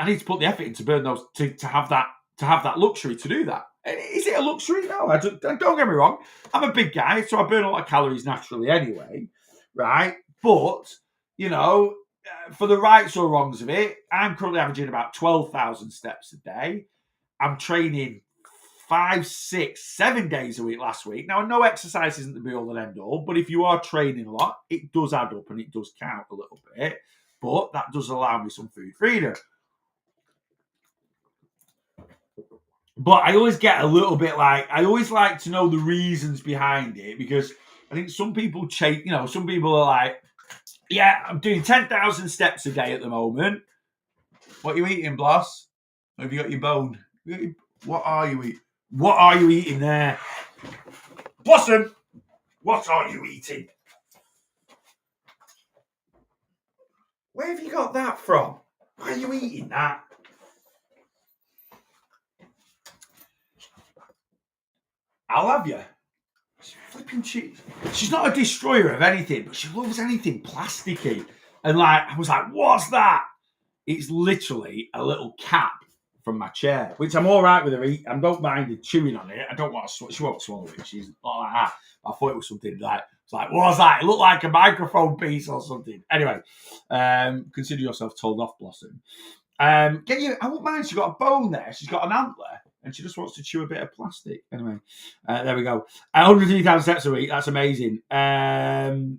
I need to put the effort in to burn those, to have that luxury to do that. Is it a luxury? No, don't get me wrong. I'm a big guy, so I burn a lot of calories naturally anyway, right? But, for the rights or wrongs of it, I'm currently averaging about 12,000 steps a day. I'm training 5, 6, 7 days a week last week. Now, I know exercise isn't the be-all and end-all, but if you are training a lot, it does add up and it does count a little bit. But that does allow me some food freedom. But I always get a little bit I always like to know the reasons behind it, because I think some people some people are like, yeah, I'm doing 10,000 steps a day at the moment. What are you eating, Bloss? Or have you got your bone? What are you eating? What are you eating there? Blossom, what are you eating? Where have you got that from? Why are you eating that? I'll have you. Flipping cheese. She's not a destroyer of anything, but she loves anything plasticky. And I was like, what's that? It's literally a little cap from my chair, which I'm all right with her eat. I don't mind her chewing on it. I don't want to. She won't swallow it. She's not like that. I thought it was something what was that? It looked like a microphone piece or something. Anyway, consider yourself told off, Blossom. I won't mind. She's got a bone there. She's got an antler. And she just wants to chew a bit of plastic. Anyway, there we go. 103,000 steps a week. That's amazing. Thing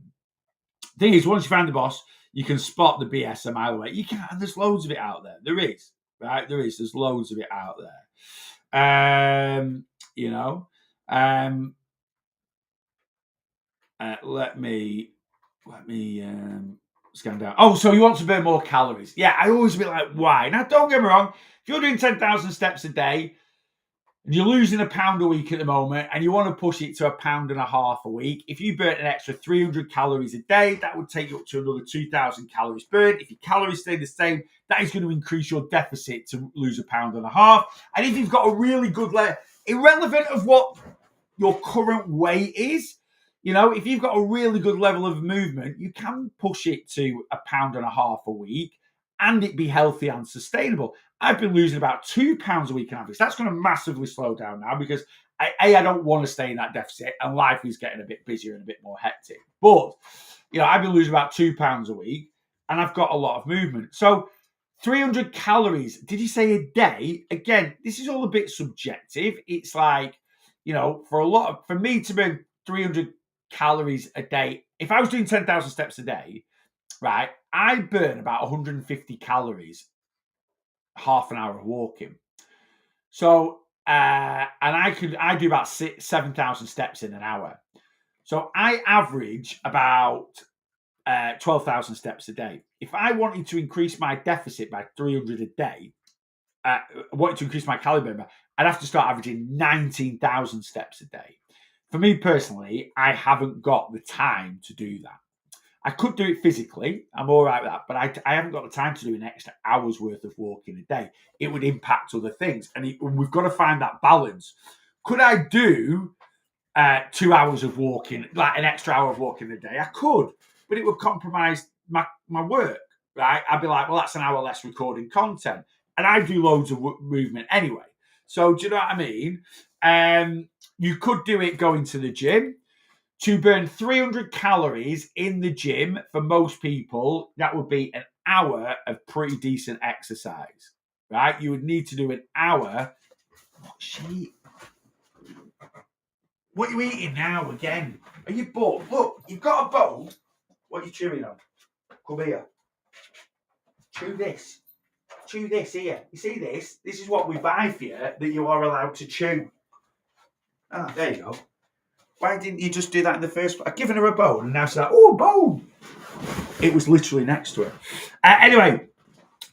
is, once you find the boss, you can spot the BS a mile away. You can, and there's loads of it out there. There is, right? There's loads of it out there. Let me scan down. Oh, so you want to burn more calories? Yeah, I always be like, why? Now, don't get me wrong. If you're doing 10,000 steps a day, and you're losing £1 a week at the moment, and you want to push it to £1.50 a week, if you burn an extra 300 calories a day, that would take you up to another 2,000 calories burned. If your calories stay the same, that is going to increase your deficit to lose £1.50. And if you've got a really good irrelevant of what your current weight is, if you've got a really good level of movement, you can push it to £1.50 a week and it be healthy and sustainable. I've been losing about £2 a week on average. That's going to massively slow down now because I don't want to stay in that deficit and life is getting a bit busier and a bit more hectic. But, I've been losing about £2 a week and I've got a lot of movement. So 300 calories, did you say a day? Again, this is all a bit subjective. It's like, for me to burn 300 calories a day, if I was doing 10,000 steps a day, right, I burn about 150 calories half an hour of walking. So, and I do about 7,000 steps in an hour. So I average about 12,000 steps a day. If I wanted to increase my deficit by 300 a day, wanted to increase my calorie burn, I'd have to start averaging 19,000 steps a day. For me personally, I haven't got the time to do that. I could do it physically. I'm all right with that. But I haven't got the time to do an extra hour's worth of walking a day. It would impact other things. And we've got to find that balance. Could I do 2 hours of walking, like an extra hour of walking a day? I could. But it would compromise my work. right? I'd be like, well, that's an hour less recording content. And I do loads of movement anyway. So do you know what I mean? You could do it going to the gym. To burn 300 calories in the gym for most people, that would be an hour of pretty decent exercise, right? You would need to do an hour. What are you eating now again? Are you bored? Look, you've got a bowl. What are you chewing on? Come here. Chew this. Chew this here. You see this? This is what we buy for you that you are allowed to chew. Ah, there you go. Why didn't you just do that in the first place? I've given her a bone and now she's like, oh, a bone. It was literally next to her. Anyway,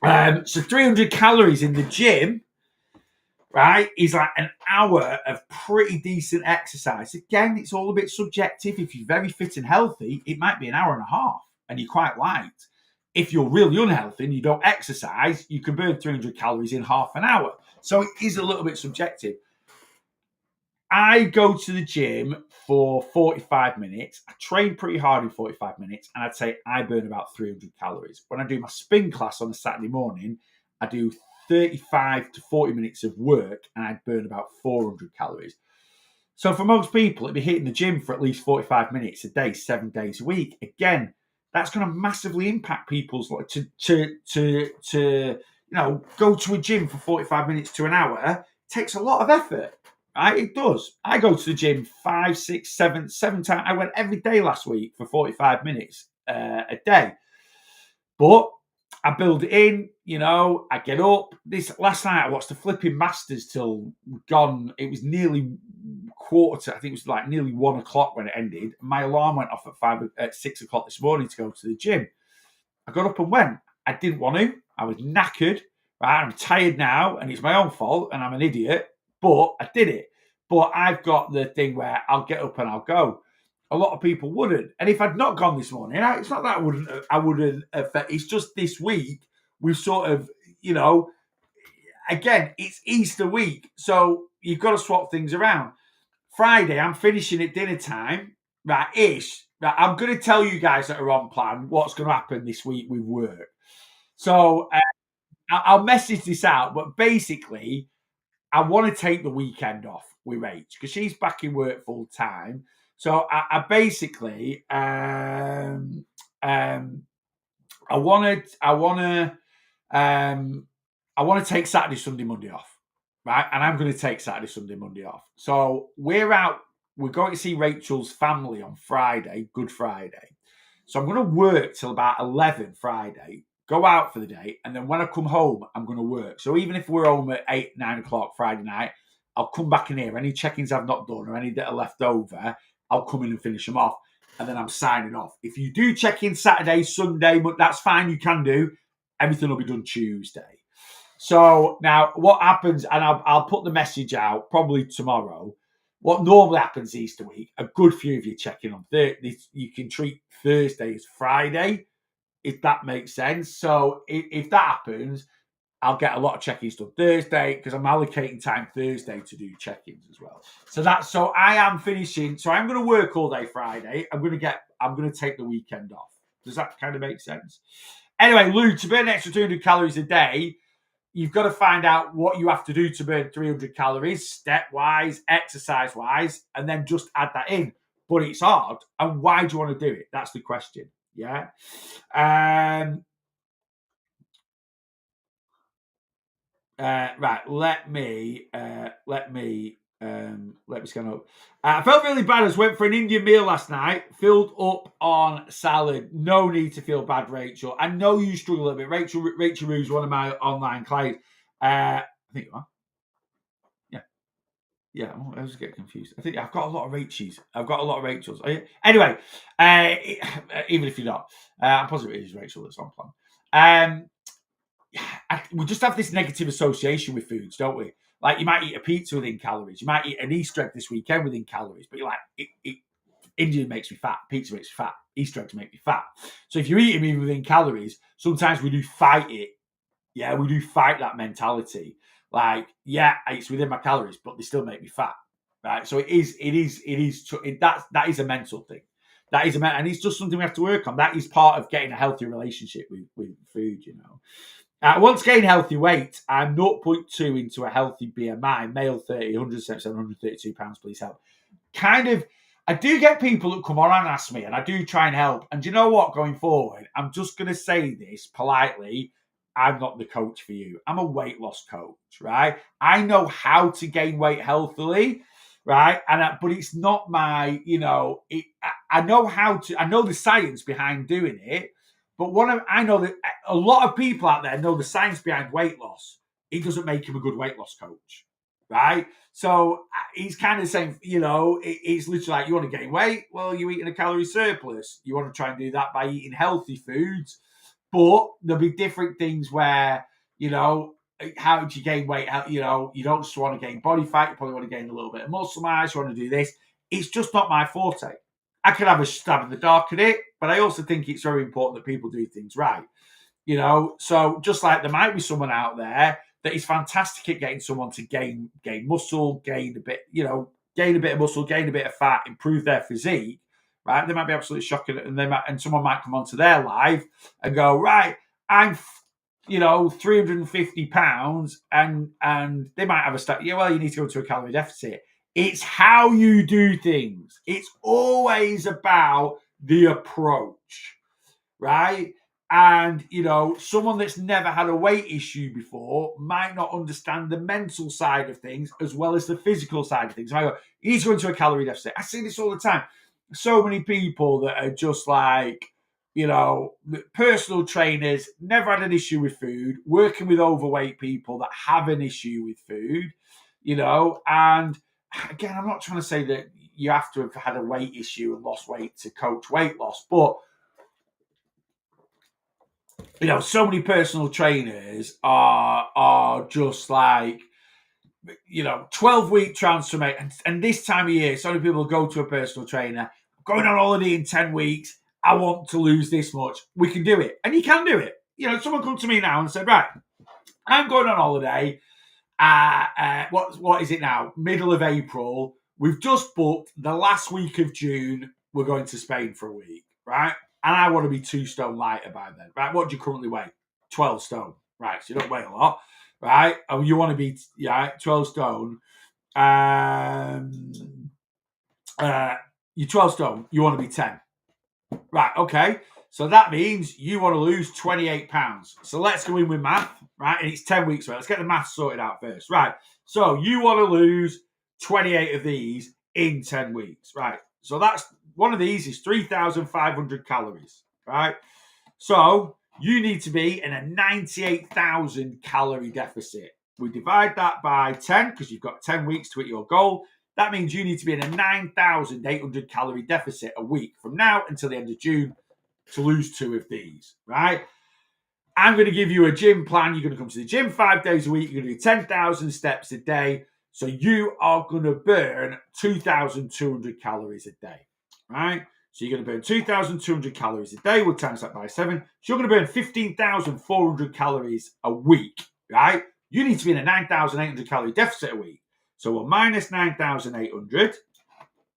so 300 calories in the gym, right, is like an hour of pretty decent exercise. Again, it's all a bit subjective. If you're very fit and healthy, it might be an hour and a half and you're quite light. If you're really unhealthy and you don't exercise, you can burn 300 calories in half an hour. So it is a little bit subjective. I go to the gym for 45 minutes. I train pretty hard in 45 minutes, and I'd say I burn about 300 calories. When I do my spin class on a Saturday morning, I do 35 to 40 minutes of work, and I'd burn about 400 calories. So for most people, it'd be hitting the gym for at least 45 minutes a day, 7 days a week. Again, that's going to massively impact people's like to go to a gym for 45 minutes to an hour. Takes a lot of effort. Right, it does. I go to the gym 5, 6, 7 times. I went every day last week for 45 minutes a day. But I build it in, I get up. This last night I watched the flipping Masters till gone. It was nearly quarter. I think it was like nearly 1 o'clock when it ended. My alarm went off at 6 o'clock this morning to go to the gym. I got up and went. I didn't want to. I was knackered. Right, I'm tired now, and it's my own fault, and I'm an idiot. But I did it. But I've got the thing where I'll get up and I'll go. A lot of people wouldn't. And if I'd not gone this morning, it's not that I wouldn't affect. It's just this week we've sort of, again, it's Easter week. So you've got to swap things around. Friday, I'm finishing at dinner time, right, ish. Right, I'm going to tell you guys that are on plan what's going to happen this week with work. So I'll message this out, but basically, I want to take the weekend off with Rach because she's back in work full time. So I basically, I want to take Saturday, Sunday, Monday off, right? And I'm going to take Saturday, Sunday, Monday off. So we're out. We're going to see Rachel's family on Friday, Good Friday. So I'm going to work till about 11 Friday. Go out for the day, and then when I come home, I'm going to work. So even if we're home at 8, 9 o'clock Friday night, I'll come back in here. Any check-ins I've not done or any that are left over, I'll come in and finish them off, and then I'm signing off. If you do check in Saturday, Sunday, but that's fine, you can do. Everything will be done Tuesday. So now what happens, and I'll put the message out probably tomorrow. What normally happens Easter week, a good few of you check in on Thursday. You can treat Thursday as Friday, if that makes sense. So if that happens, I'll get a lot of check-ins done Thursday because I'm allocating time Thursday to do check-ins as well. So I am finishing. So I'm going to work all day Friday. I'm going to take the weekend off. Does that kind of make sense? Anyway, Lou, to burn an extra 200 calories a day, you've got to find out what you have to do to burn 300 calories, step-wise, exercise-wise, and then just add that in. But it's hard. And why do you want to do it? That's the question. Yeah. Right. Let me scan up. I felt really bad. I went for an Indian meal last night, filled up on salad. No need to feel bad, Rachel. I know you struggle a bit. Rachel Rue's one of my online clients. I think you are. Yeah, I always get confused. I think I've got a lot of Rachels. Anyway, even if you're not, I'm positive it is Rachel that's on plan. We just have this negative association with foods, don't we? Like you might eat a pizza within calories. You might eat an Easter egg this weekend within calories. But you're like, Indian makes me fat. Pizza makes me fat. Easter eggs make me fat. So if you're eating me within calories, sometimes we do fight it. Yeah, we do fight that mentality. Like, yeah, it's within my calories, but they still make me fat, right? So that is a mental thing. That is, and it's just something we have to work on. That is part of getting a healthy relationship with food, you know. Once gained healthy weight, I'm 0.2 into a healthy BMI, male 30, 177, 132 pounds, please help. Kind of, I do get people that come on and ask me, and I do try and help. And do you know what? Going forward, I'm just going to say this politely. I'm not the coach for you. I'm a weight loss coach, right? I know how to gain weight healthily, right? But it's not my, I know how to. I know the science behind doing it. But I know that a lot of people out there know the science behind weight loss. It doesn't make him a good weight loss coach, right? So he's kind of saying, it's literally like, you want to gain weight? Well, you're eating a calorie surplus. You want to try and do that by eating healthy foods. But there'll be different things where, how do you gain weight? You don't just want to gain body fat. You probably want to gain a little bit of muscle mass. You want to do this. It's just not my forte. I could have a stab in the dark at it, but I also think it's very important that people do things right. So just like there might be someone out there that is fantastic at getting someone to gain muscle, gain a bit of muscle, gain a bit of fat, improve their physique, right? They might be absolutely shocking, and someone might come onto their live and go, right, I'm 350 pounds, and they might have a stat. Yeah, well, you need to go into a calorie deficit. It's how you do things. It's always about the approach, right? And, someone that's never had a weight issue before might not understand the mental side of things as well as the physical side of things. I go, you need to go into a calorie deficit. I see this all the time. So many people that are just like, personal trainers, never had an issue with food, working with overweight people that have an issue with food, and again, I'm not trying to say that you have to have had a weight issue and lost weight to coach weight loss, but so many personal trainers are just like, 12-week transformation. And this time of year, so many people go to a personal trainer, going on holiday in 10 weeks. I want to lose this much. We can do it. And you can do it. Someone come to me now and said, right, I'm going on holiday. What is it now? Middle of April. We've just booked the last week of June. We're going to Spain for a week, right? And I want to be 2 stone lighter by then, right? What do you currently weigh? 12 stone, right? So you don't weigh a lot, right? And you want to be 12 stone. You're 12 stone. You want to be 10, right? Okay. So that means you want to lose 28 pounds. So let's go in with math, right? And it's 10 weeks, right? Let's get the math sorted out first, right? So you want to lose 28 of these in 10 weeks, right? So that's one of these is 3,500 calories, right? So you need to be in a 98,000 calorie deficit. We divide that by 10 because you've got 10 weeks to hit your goal. That means you need to be in a 9,800 calorie deficit a week from now until the end of June to lose 2 of these, right? I'm going to give you a gym plan. You're going to come to the gym 5 days a week. You're going to do 10,000 steps a day. So you are going to burn 2,200 calories a day, right? So you're going to burn 2,200 calories a day. We'll times that by 7. So you're going to burn 15,400 calories a week, right? You need to be in a 9,800 calorie deficit a week. So we'll minus 9,800.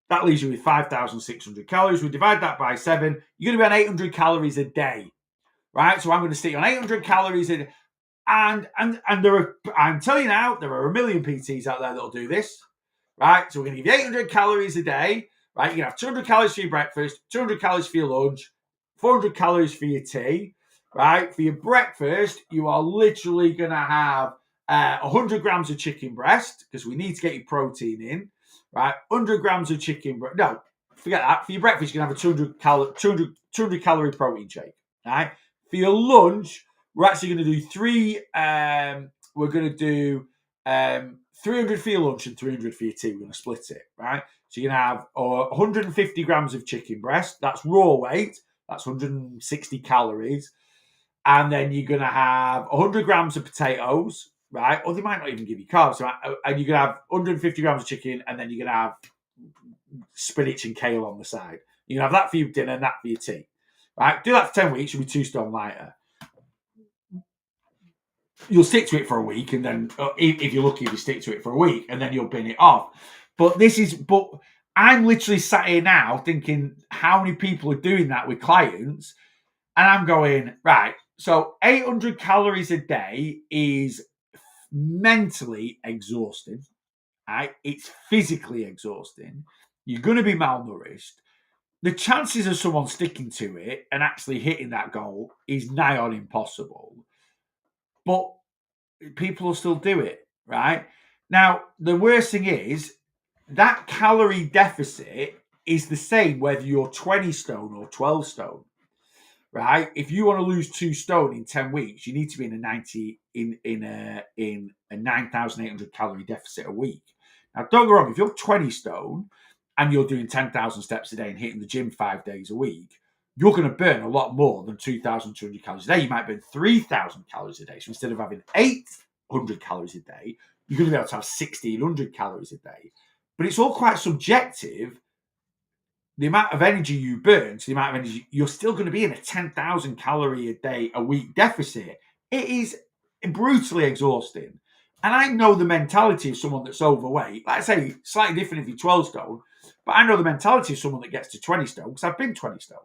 That leaves you with 5,600 calories. We divide that by 7. You're going to be on 800 calories a day, right? So I'm going to stick you on 800 calories a day. And I'm telling you now, there are a million PTs out there that'll do this, right? So we're going to give you 800 calories a day, right? You can have 200 calories for your breakfast, 200 calories for your lunch, 400 calories for your tea, right? For your breakfast, you are literally going to have 100 grams of chicken breast because we need to get your protein in, right? 100 grams of chicken breast. No, forget that. For your breakfast, you're going to have a 200 calorie protein shake, right? For your lunch, we're actually going to do 300 for your lunch and 300 for your tea. We're going to split it, right? So you're going to have 150 grams of chicken breast. That's raw weight. That's 160 calories. And then you're going to have 100 grams of potatoes, right? Or they might not even give you carbs. Right? And you're going to have 150 grams of chicken, and then you're going to have spinach and kale on the side. You're going to have that for your dinner and that for your tea, right? Do that for 10 weeks, you'll be 2 stone lighter. You'll stick to it for a week, and then if you're lucky, you stick to it for a week, and then you'll bin it off. But I'm literally sat here now thinking how many people are doing that with clients, and I'm going, right, so 800 calories a day is mentally exhausting, right? It's physically exhausting. You're going to be malnourished. The chances of someone sticking to it and actually hitting that goal is nigh on impossible. But people will still do it, right? Now, the worst thing is that calorie deficit is the same whether you're 20 stone or 12 stone, right? If you want to lose 2 stone in 10 weeks, you need to be in a 9,800 calorie deficit a week. Now, don't go wrong, if you're 20 stone and you're doing 10,000 steps a day and hitting the gym 5 days a week, you're going to burn a lot more than 2,200 calories a day. You might burn 3,000 calories a day. So instead of having 800 calories a day, you're going to be able to have 1,600 calories a day. But it's all quite subjective. The amount of energy you burn to the amount of energy, you're still going to be in a 10,000 calorie a day a week deficit. It is brutally exhausting. And I know the mentality of someone that's overweight. Like I say, slightly different if you're 12 stone, but I know the mentality of someone that gets to 20 stone because I've been 20 stone.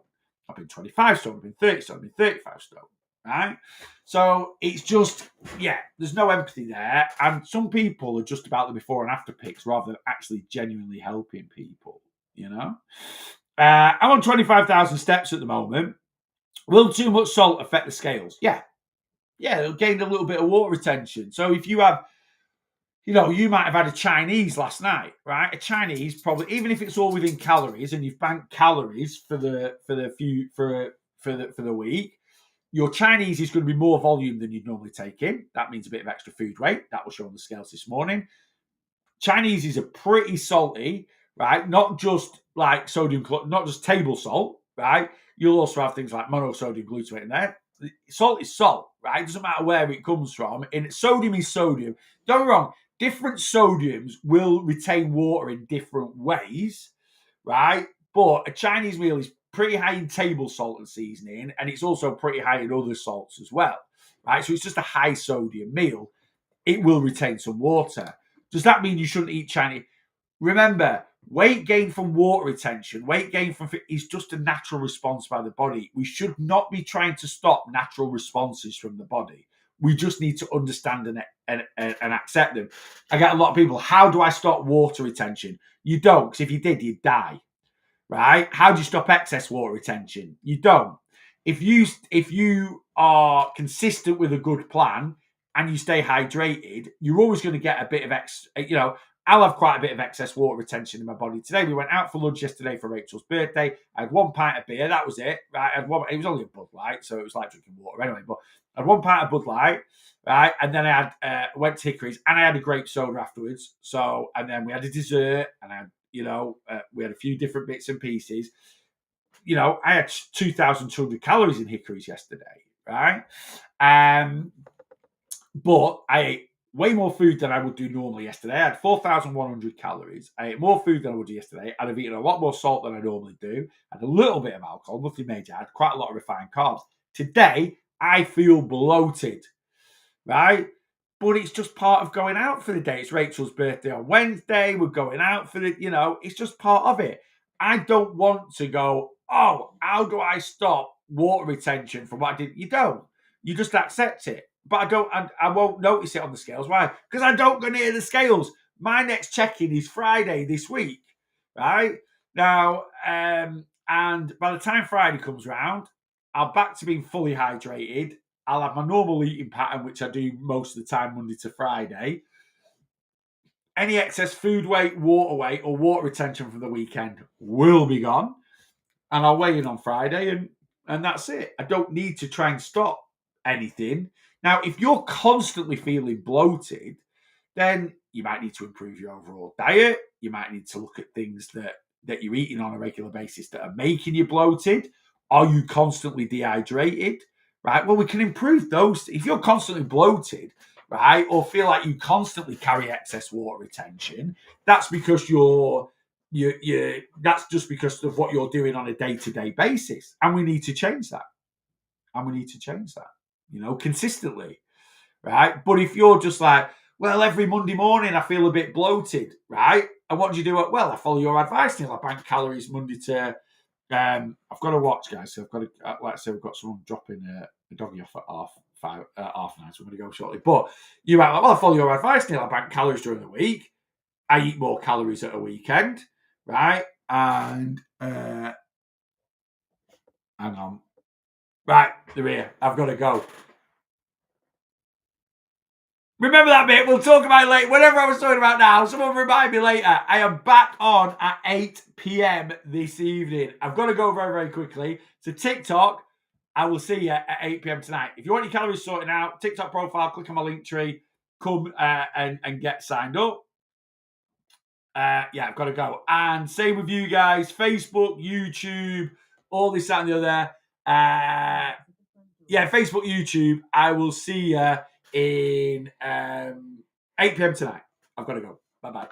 I've been 25 stone, I've been 30 stone, I've been 35 stone, right? So it's just, yeah, there's no empathy there. And some people are just about the before and after pics rather than actually genuinely helping people, you know? I'm on 25,000 steps at the moment. Will too much salt affect the scales? Yeah. Yeah, it'll gain a little bit of water retention. So if you have, you might have had a Chinese last night, right? A Chinese probably, even if it's all within calories and you've banked calories for the week, your Chinese is going to be more volume than you'd normally take in. That means a bit of extra food weight. That will show on the scales this morning. Chinese are pretty salty, right? Not just like not just table salt, right? You'll also have things like monosodium glutamate in there. Salt is salt, right? It doesn't matter where it comes from. And sodium is sodium. Don't get me wrong, different sodiums will retain water in different ways, right? But a Chinese meal is pretty high in table salt and seasoning, and it's also pretty high in other salts as well, right? So it's just a high sodium meal. It will retain some water. Does that mean you shouldn't eat Chinese? Remember, weight gain from water retention, weight gain from is just a natural response by the body. We should not be trying to stop natural responses from the body. We just need to understand and accept them. I get a lot of people, how do I stop water retention? You don't, because if you did, you'd die, right? How do you stop excess water retention? You don't. If you are consistent with a good plan and you stay hydrated, you're always going to get a bit of I'll have quite a bit of excess water retention in my body. Today, we went out for lunch yesterday for Rachel's birthday. I had 1 pint of beer. That was it. Right? It was only a Bud Light, so it was like drinking water anyway. But I had 1 pint of Bud Light, right? And then I had went to Hickory's and I had a grape soda afterwards. So, and then we had a dessert and I had, we had a few different bits and pieces. I had 2,200 calories in Hickory's yesterday, right? But I ate way more food than I would do normally yesterday. I had 4,100 calories. I ate more food than I would do yesterday. I'd have eaten a lot more salt than I normally do. I had a little bit of alcohol, nothing major. I had quite a lot of refined carbs. Today, I feel bloated, right? But it's just part of going out for the day. It's Rachel's birthday on Wednesday. We're going out for it's just part of it. I don't want to go, oh, how do I stop water retention from what I did? You don't. You just accept it. But I won't notice it on the scales. Why? Because I don't go near the scales. My next check-in is Friday this week, right? Now, and by the time Friday comes round, I'm back to being fully hydrated. I'll have my normal eating pattern, which I do most of the time, Monday to Friday. Any excess food weight, water weight, or water retention from the weekend will be gone. And I'll weigh in on Friday, and that's it. I don't need to try and stop anything. Now, if you're constantly feeling bloated, then you might need to improve your overall diet. You might need to look at things that you're eating on a regular basis that are making you bloated. Are you constantly dehydrated? Right? Well, we can improve those. If you're constantly bloated, right, or feel like you constantly carry excess water retention, that's because that's just because of what you're doing on a day-to-day basis. And we need to change that. Consistently, right? But if you're just like, well, every Monday morning I feel a bit bloated, right? And what do you do? Well, I follow your advice, Neil. I bank calories Monday to. I've got to watch, guys. So I've got to, like I say, we've got someone dropping a doggy off at half 9, so I'm going to go shortly. But you might like, well, I follow your advice, Neil. I bank calories during the week. I eat more calories at a weekend, right? And hang on. Right, they're here. I've got to go. Remember that bit? We'll talk about it later. Whatever I was talking about now, someone remind me later. I am back on at 8 p.m. this evening. I've got to go very, very quickly to TikTok. I will see you at 8 p.m. tonight. If you want your calories sorted out, TikTok profile, click on my link tree, come and get signed up. Yeah, I've got to go. And same with you guys, Facebook, YouTube, all this, that, and the other. Yeah, Facebook, YouTube. I will see you in 8 p.m. tonight. I've got to go. Bye-bye.